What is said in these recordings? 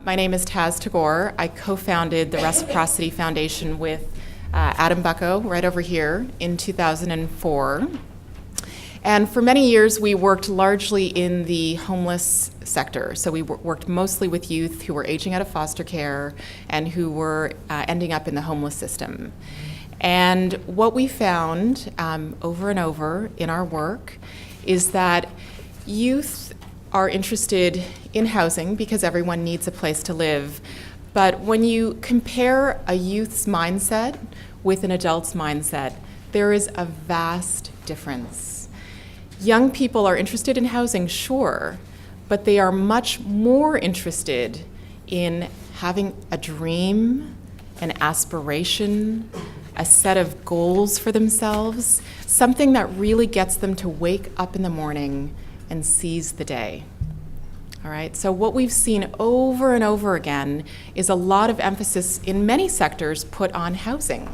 My name is Taz Tagore. I co-founded the Reciprocity Foundation with Adam Bucko right over here in 2004. And for many years, we worked largely in the homeless sector. So we worked mostly with youth who were aging out of foster care and who were ending up in the homeless system. And what we found over and over in our work is that youth are interested in housing because everyone needs a place to live. But when you compare a youth's mindset with an adult's mindset, there is a vast difference. Young people are interested in housing, sure, but they are much more interested in having a dream, an aspiration, a set of goals for themselves, something that really gets them to wake up in the morning and seize the day. All right, so what we've seen over and over again is a lot of emphasis in many sectors put on housing.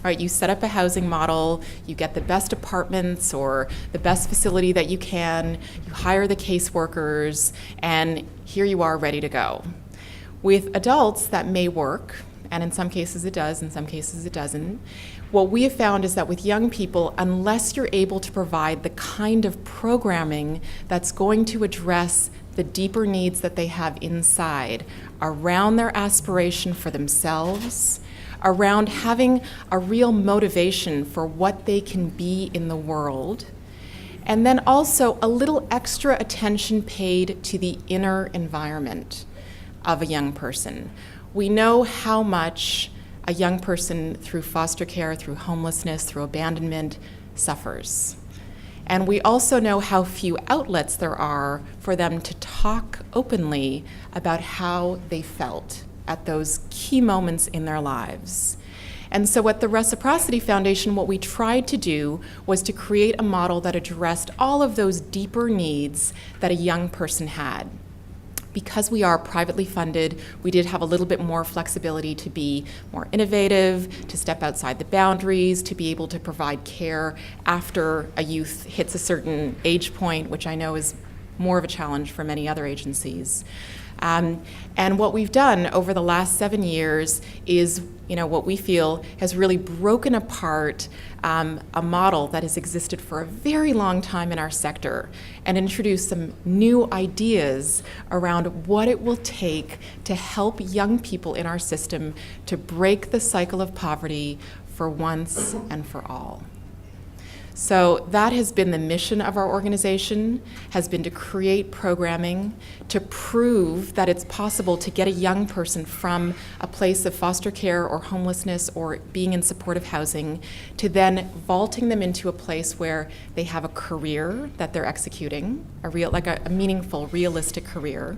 Right, you set up a housing model, you get the best apartments or the best facility that you can, you hire the caseworkers, and here you are ready to go. With adults, that may work, and in some cases it does, in some cases it doesn't. What we have found is that with young people, unless you're able to provide the kind of programming that's going to address the deeper needs that they have inside around their aspiration for themselves, around having a real motivation for what they can be in the world, and then also a little extra attention paid to the inner environment of a young person. We know how much a young person through foster care, through homelessness, through abandonment suffers. And we also know how few outlets there are for them to talk openly about how they felt at those key moments in their lives. And so at the Reciprocity Foundation, what we tried to do was to create a model that addressed all of those deeper needs that a young person had. Because we are privately funded, we did have a little bit more flexibility to be more innovative, to step outside the boundaries, to be able to provide care after a youth hits a certain age point, which I know is more of a challenge for many other agencies. And what we've done over the last 7 years is, what we feel has really broken apart a model that has existed for a very long time in our sector and introduced some new ideas around what it will take to help young people in our system to break the cycle of poverty for once and for all. So that has been the mission of our organization, has been to create programming to prove that it's possible to get a young person from a place of foster care or homelessness or being in supportive housing to then vaulting them into a place where they have a career that they're executing, a meaningful, realistic career.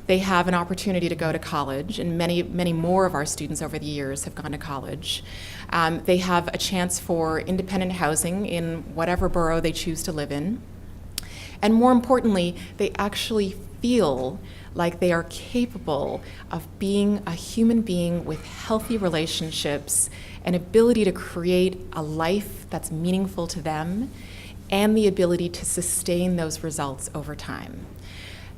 They have an opportunity to go to college, and many, many more of our students over the years have gone to college. They have a chance for independent housing in whatever borough they choose to live in. And more importantly, they actually feel like they are capable of being a human being with healthy relationships, an ability to create a life that's meaningful to them, and the ability to sustain those results over time.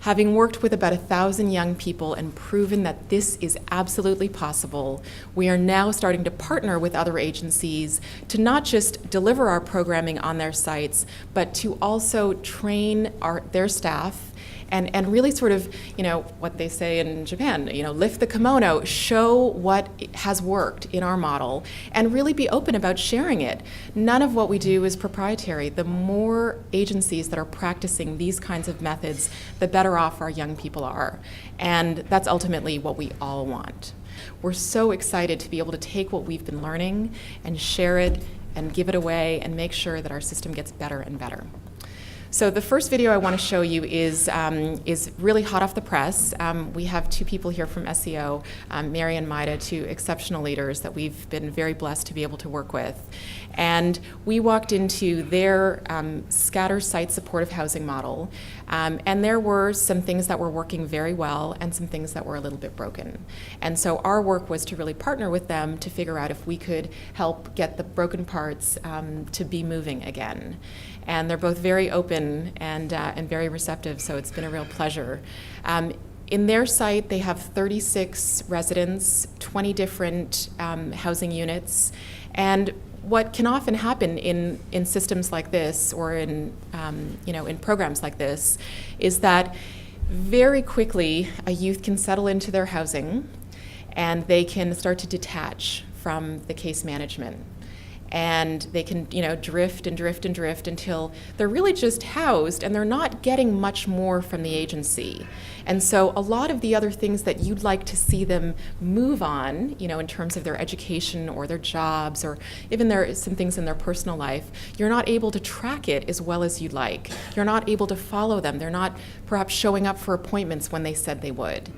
Having worked with about 1,000 young people and proven that this is absolutely possible, we are now starting to partner with other agencies to not just deliver our programming on their sites, but to also train their staff and really sort of, what they say in Japan, lift the kimono, show what has worked in our model, and really be open about sharing it. None of what we do is proprietary. The more agencies that are practicing these kinds of methods, the better off our young people are. And that's ultimately what we all want. We're so excited to be able to take what we've been learning and share it and give it away and make sure that our system gets better and better. So the first video I want to show you is really hot off the press. We have two people here from SEO, Mary and Maida, two exceptional leaders that we've been very blessed to be able to work with. And we walked into their scatter site supportive housing model, and there were some things that were working very well and some things that were a little bit broken. And so our work was to really partner with them to figure out if we could help get the broken parts to be moving again. And they're both very open and very receptive, so it's been a real pleasure. In their site, they have 36 residents, 20 different housing units, and what can often happen in systems like this or in programs like this is that very quickly a youth can settle into their housing and they can start to detach from the case management. And they can, drift and drift and drift until they're really just housed and they're not getting much more from the agency. And so a lot of the other things that you'd like to see them move on, in terms of their education or their jobs or even some things in their personal life, you're not able to track it as well as you'd like. You're not able to follow them. They're not perhaps showing up for appointments when they said they would.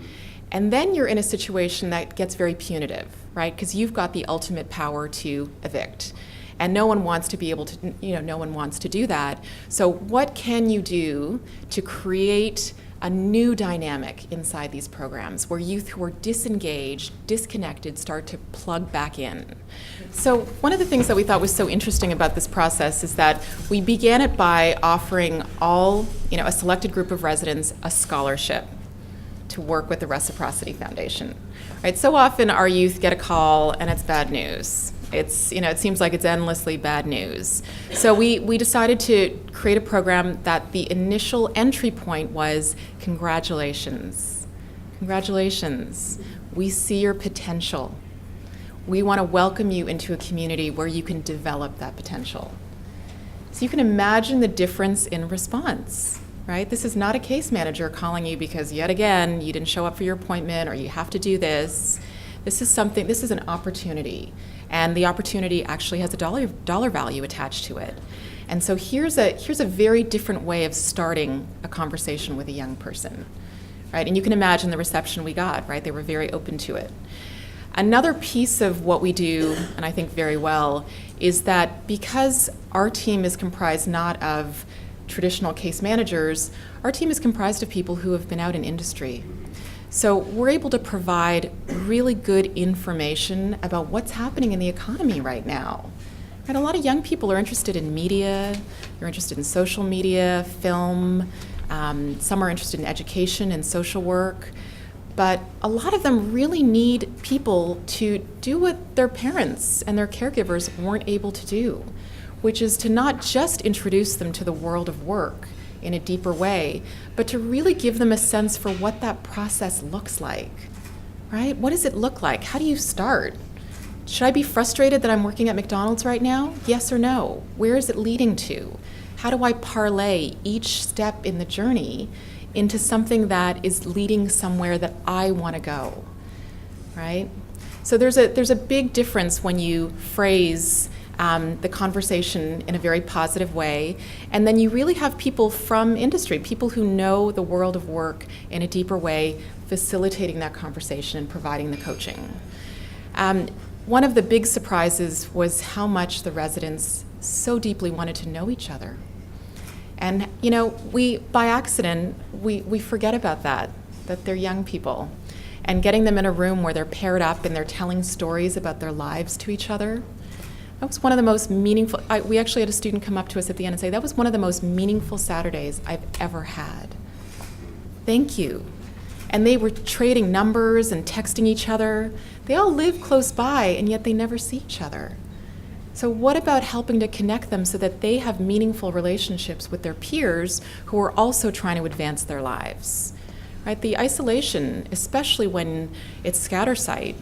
And then you're in a situation that gets very punitive, right? Because you've got the ultimate power to evict. And no one wants to be able to, no one wants to do that. So what can you do to create a new dynamic inside these programs where youth who are disengaged, disconnected, start to plug back in? So one of the things that we thought was so interesting about this process is that we began it by offering a selected group of residents a scholarship to work with the Reciprocity Foundation. Right? So often our youth get a call and it's bad news. It seems like it's endlessly bad news. So we decided to create a program that the initial entry point was congratulations. Congratulations. We see your potential. We want to welcome you into a community where you can develop that potential. So you can imagine the difference in response. Right? This is not a case manager calling you because yet again you didn't show up for your appointment or you have to do this. This is an opportunity, and the opportunity actually has a dollar value attached to it. And so here's a very different way of starting a conversation with a young person. Right? And you can imagine the reception we got, right? They were very open to it. Another piece of what we do, and I think very well, is that because our team is comprised not of traditional case managers, our team is comprised of people who have been out in industry. So we're able to provide really good information about what's happening in the economy right now. And a lot of young people are interested in media, they're interested in social media, film, some are interested in education and social work, but a lot of them really need people to do what their parents and their caregivers weren't able to do, which is to not just introduce them to the world of work in a deeper way, but to really give them a sense for what that process looks like, right? What does it look like? How do you start? Should I be frustrated that I'm working at McDonald's right now? Yes or no? Where is it leading to? How do I parlay each step in the journey into something that is leading somewhere that I want to go, right? So there's a big difference when you phrase the conversation in a very positive way, and then you really have people from industry, people who know the world of work in a deeper way, facilitating that conversation and providing the coaching. One of the big surprises was how much the residents so deeply wanted to know each other. And we, by accident, we forget about that they're young people. And getting them in a room where they're paired up and they're telling stories about their lives to each other, that was one of the most meaningful. We actually had a student come up to us at the end and say, that was one of the most meaningful Saturdays I've ever had. Thank you. And they were trading numbers and texting each other. They all live close by, and yet they never see each other. So what about helping to connect them so that they have meaningful relationships with their peers who are also trying to advance their lives? Right? The isolation, especially when it's scatter site,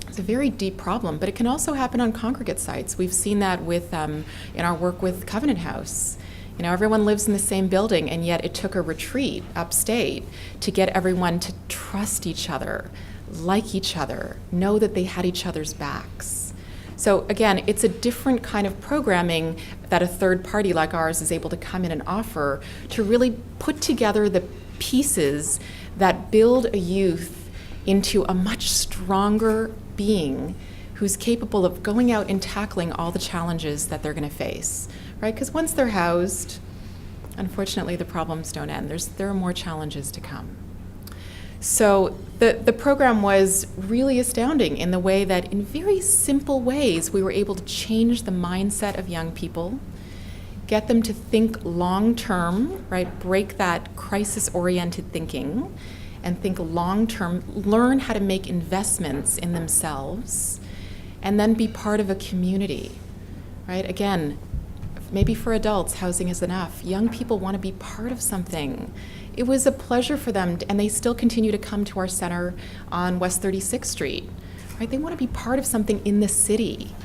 it's a very deep problem, but it can also happen on congregate sites. We've seen that with in our work with Covenant House. Everyone lives in the same building, and yet it took a retreat upstate to get everyone to trust each other, like each other, know that they had each other's backs. So again, it's a different kind of programming that a third party like ours is able to come in and offer to really put together the pieces that build a youth into a much stronger being who's capable of going out and tackling all the challenges that they're going to face, right? Because once they're housed, unfortunately, the problems don't end. There are more challenges to come. So the program was really astounding in the way that in very simple ways we were able to change the mindset of young people, get them to think long-term, right? Break that crisis-oriented thinking, and think long-term, learn how to make investments in themselves, and then be part of a community, right? Again, maybe for adults, housing is enough. Young people want to be part of something. It was a pleasure for them, and they still continue to come to our center on West 36th Street, right? They want to be part of something in the city.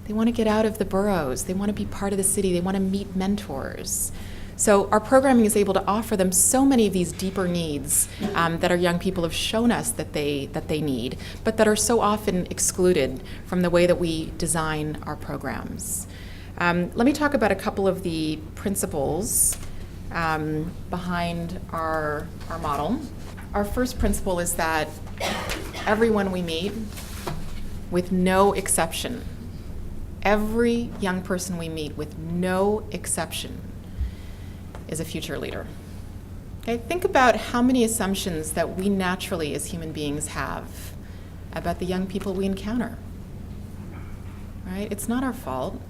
They want to get out of the boroughs. They want to be part of the city. They want to meet mentors. So our programming is able to offer them so many of these deeper needs that our young people have shown us that they need, but that are so often excluded from the way that we design our programs. Let me talk about a couple of the principles behind our model. Our first principle is that everyone we meet, with no exception, every young person we meet, with no exception, is a future leader. Okay, think about how many assumptions that we naturally as human beings have about the young people we encounter. Right? It's not our fault,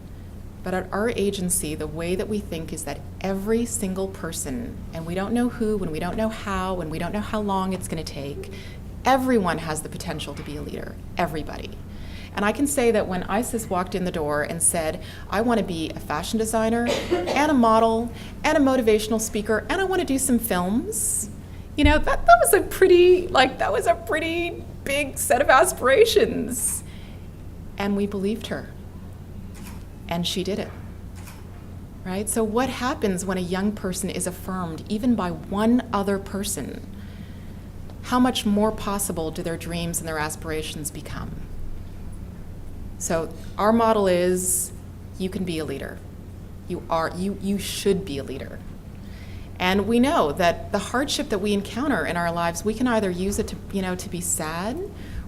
but at our agency, the way that we think is that every single person, and we don't know who, and we don't know how, and we don't know how long it's going to take, everyone has the potential to be a leader, everybody. And I can say that when Isis walked in the door and said, I want to be a fashion designer and a model and a motivational speaker, and I want to do some films, you know, that was a pretty big set of aspirations. And we believed her. And she did it. Right? So what happens when a young person is affirmed, even by one other person? How much more possible do their dreams and their aspirations become? So our model is, you can be a leader. You should be a leader. And we know that the hardship that we encounter in our lives, we can either use it to be sad,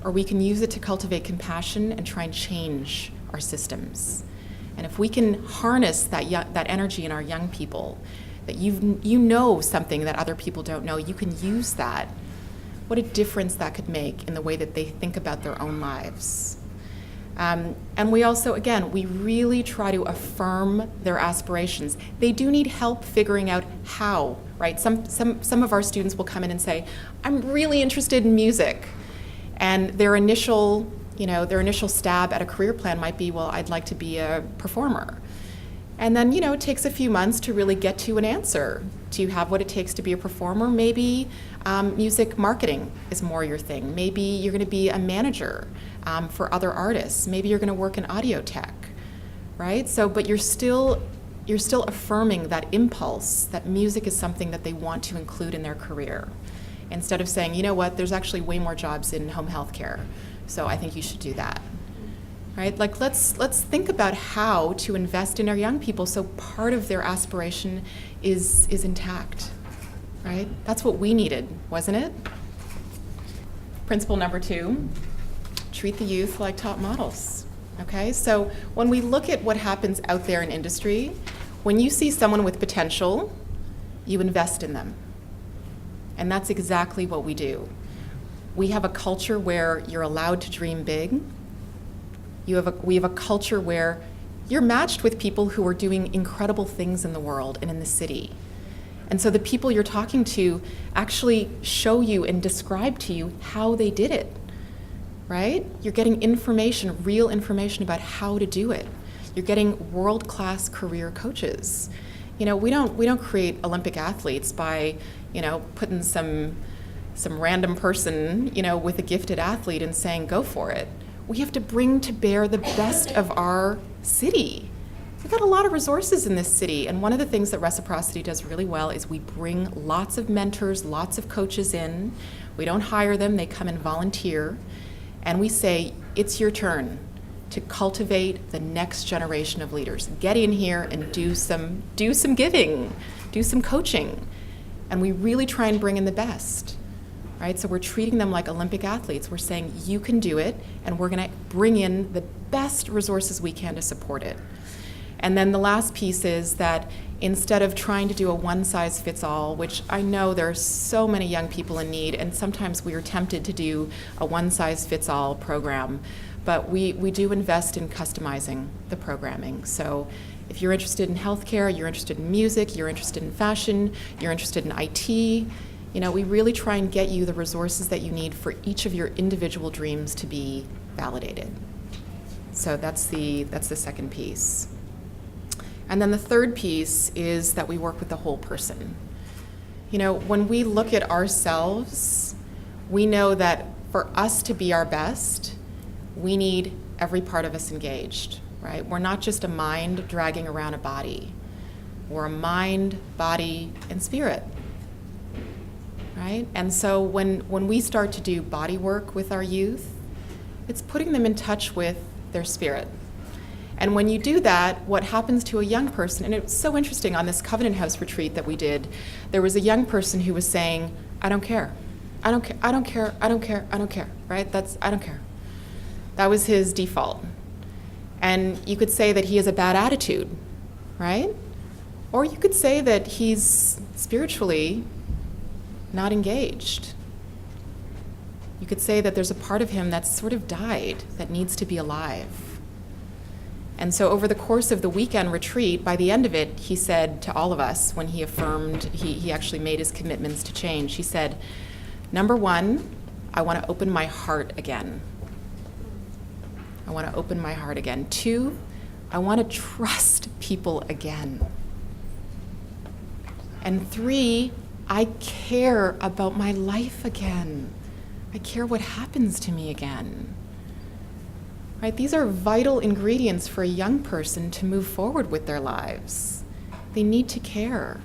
or we can use it to cultivate compassion and try and change our systems. And if we can harness that energy in our young people, that you know something that other people don't know, you can use that. What a difference that could make in the way that they think about their own lives. And we also, again, we really try to affirm their aspirations. They do need help figuring out how, right? Some of our students will come in and say, I'm really interested in music. And their initial stab at a career plan might be, well, I'd like to be a performer. And then, it takes a few months to really get to an answer. Do you have what it takes to be a performer? Maybe music marketing is more your thing. Maybe you're going to be a manager for other artists. Maybe you're going to work in audio tech, right? So, but you're still affirming that impulse that music is something that they want to include in their career, instead of saying, you know what, there's actually way more jobs in home health care, so I think you should do that. Right? Like, let's think about how to invest in our young people so part of their aspiration is intact. Right? That's what we needed, wasn't it? Principle number 2, treat the youth like top models. Okay? So when we look at what happens out there in industry, when you see someone with potential, you invest in them. And that's exactly what we do. We have a culture where you're allowed to dream big. We have a culture where you're matched with people who are doing incredible things in the world and in the city. And so the people you're talking to actually show you and describe to you how they did it, right? You're getting information, real information about how to do it. You're getting world-class career coaches. We don't create Olympic athletes by, putting some random person, with a gifted athlete and saying, go for it. We have to bring to bear the best of our city. We've got a lot of resources in this city, and one of the things that Reciprocity does really well is we bring lots of mentors, lots of coaches in. We don't hire them, they come and volunteer, and we say, it's your turn to cultivate the next generation of leaders. Get in here and do some giving, do some coaching, and we really try and bring in the best. Right? So we're treating them like Olympic athletes. We're saying, you can do it, and we're going to bring in the best resources we can to support it. And then the last piece is that instead of trying to do a one-size-fits-all, which I know there are so many young people in need, and sometimes we are tempted to do a one-size-fits-all program, but we do invest in customizing the programming. So if you're interested in healthcare, you're interested in music, you're interested in fashion, you're interested in IT, We really try and get you the resources that you need for each of your individual dreams to be validated. So that's the second piece. And then the third piece is that we work with the whole person. When we look at ourselves, we know that for us to be our best, we need every part of us engaged, right? We're not just a mind dragging around a body. We're a mind, body, and spirit, right? And so when we start to do body work with our youth, it's putting them in touch with their spirit. And when you do that, what happens to a young person, and it was so interesting on this Covenant House retreat that we did, there was a young person who was saying, I don't care. I don't care, I don't care, I don't care, I don't care, right? I don't care. That was his default. And you could say that he has a bad attitude, right? Or you could say that he's spiritually not engaged. You could say that there's a part of him that's sort of died, that needs to be alive. And so over the course of the weekend retreat, by the end of it, he said to all of us, when he affirmed, he actually made his commitments to change, he said, number one, I want to open my heart again. I want to open my heart again. Two, I want to trust people again. And three, I care about my life again. I care what happens to me again. Right? These are vital ingredients for a young person to move forward with their lives. They need to care.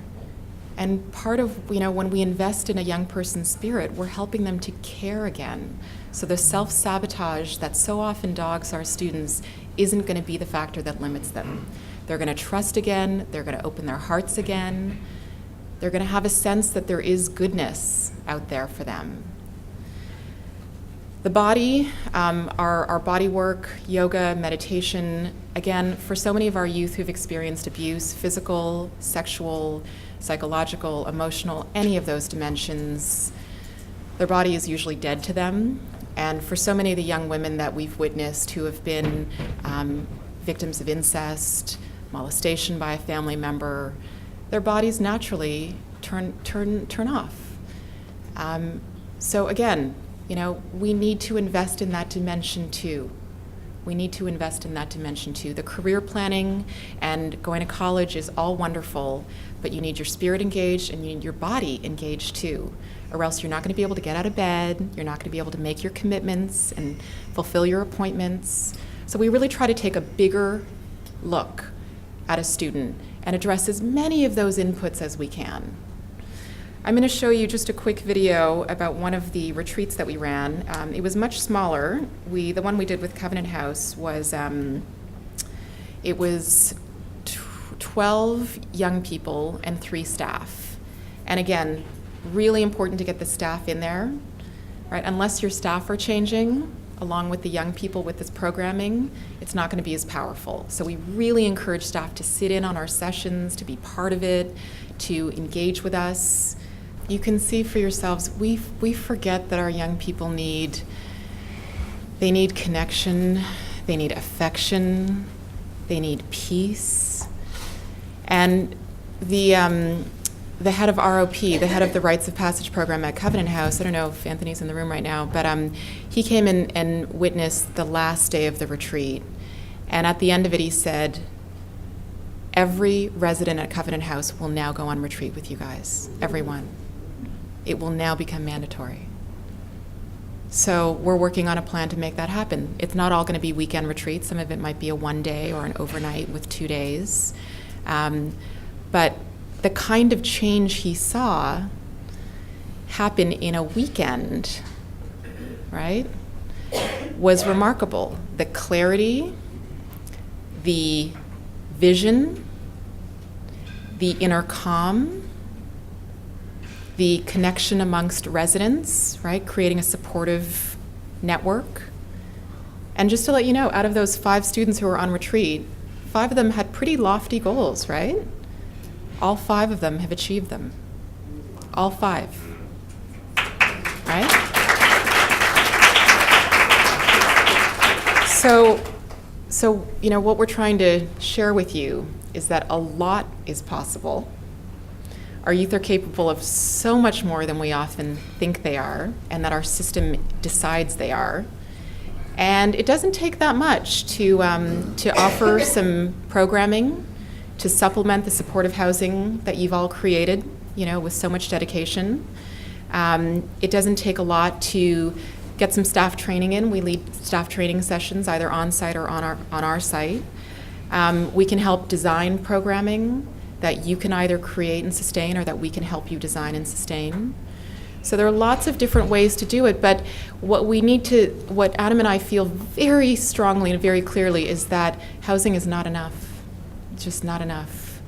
And part of, when we invest in a young person's spirit, we're helping them to care again. So the self-sabotage that so often dogs our students isn't going to be the factor that limits them. They're going to trust again. They're going to open their hearts again. They're going to have a sense that there is goodness out there for them. The body, our body work, yoga, meditation, again, for so many of our youth who've experienced abuse, physical, sexual, psychological, emotional, any of those dimensions, their body is usually dead to them. And for so many of the young women that we've witnessed who have been victims of incest, molestation by a family member, their bodies naturally turn off. So again, we need to invest in that dimension too. We need to invest in that dimension too. The career planning and going to college is all wonderful, but you need your spirit engaged and you need your body engaged too, or else you're not going to be able to get out of bed, you're not going to be able to make your commitments and fulfill your appointments. So we really try to take a bigger look at a student and address as many of those inputs as we can. I'm going to show you just a quick video about one of the retreats that we ran. It was much smaller. The one we did with Covenant House was, it was 12 young people and 3 staff. And again, really important to get the staff in there, right? Unless your staff are changing, along with the young people with this programming, it's not going to be as powerful. So we really encourage staff to sit in on our sessions, to be part of it, to engage with us. You can see for yourselves, we forget that our young people need connection, they need affection, they need peace. And the head of ROP, the head of the Rites of Passage program at Covenant House, I don't know if Anthony's in the room right now, but he came in and witnessed the last day of the retreat. And at the end of it, he said, every resident at Covenant House will now go on retreat with you guys, everyone. It will now become mandatory. So we're working on a plan to make that happen. It's not all going to be weekend retreats. Some of it might be a one day or an overnight with 2 days. But the kind of change he saw happen in a weekend, right, was remarkable. The clarity, the vision, the inner calm, the connection amongst residents, right, creating a supportive network. And just to let you know, out of those 5 students who were on retreat, 5 of them had pretty lofty goals, right? All 5 of them have achieved them. All 5, right? So what we're trying to share with you is that a lot is possible. Our youth are capable of so much more than we often think they are, and that our system decides they are. And it doesn't take that much to offer some programming to supplement the supportive housing that you've all created, with so much dedication. It doesn't take a lot to get some staff training in. We lead staff training sessions either on-site or on our site. We can help design programming that you can either create and sustain, or that we can help you design and sustain. So there are lots of different ways to do it, but what Adam and I feel very strongly and very clearly is that housing is not enough. It's just not enough.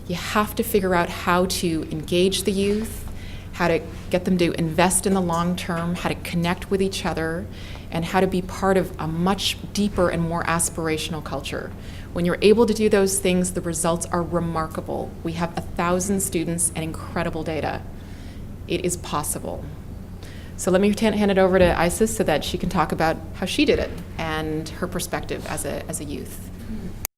You have to figure out how to engage the youth, how to get them to invest in the long term, how to connect with each other, and how to be part of a much deeper and more aspirational culture. When you're able to do those things, the results are remarkable. We have 1,000 students and incredible data. It is possible. So let me hand it over to Isis so that she can talk about how she did it and her perspective as a youth.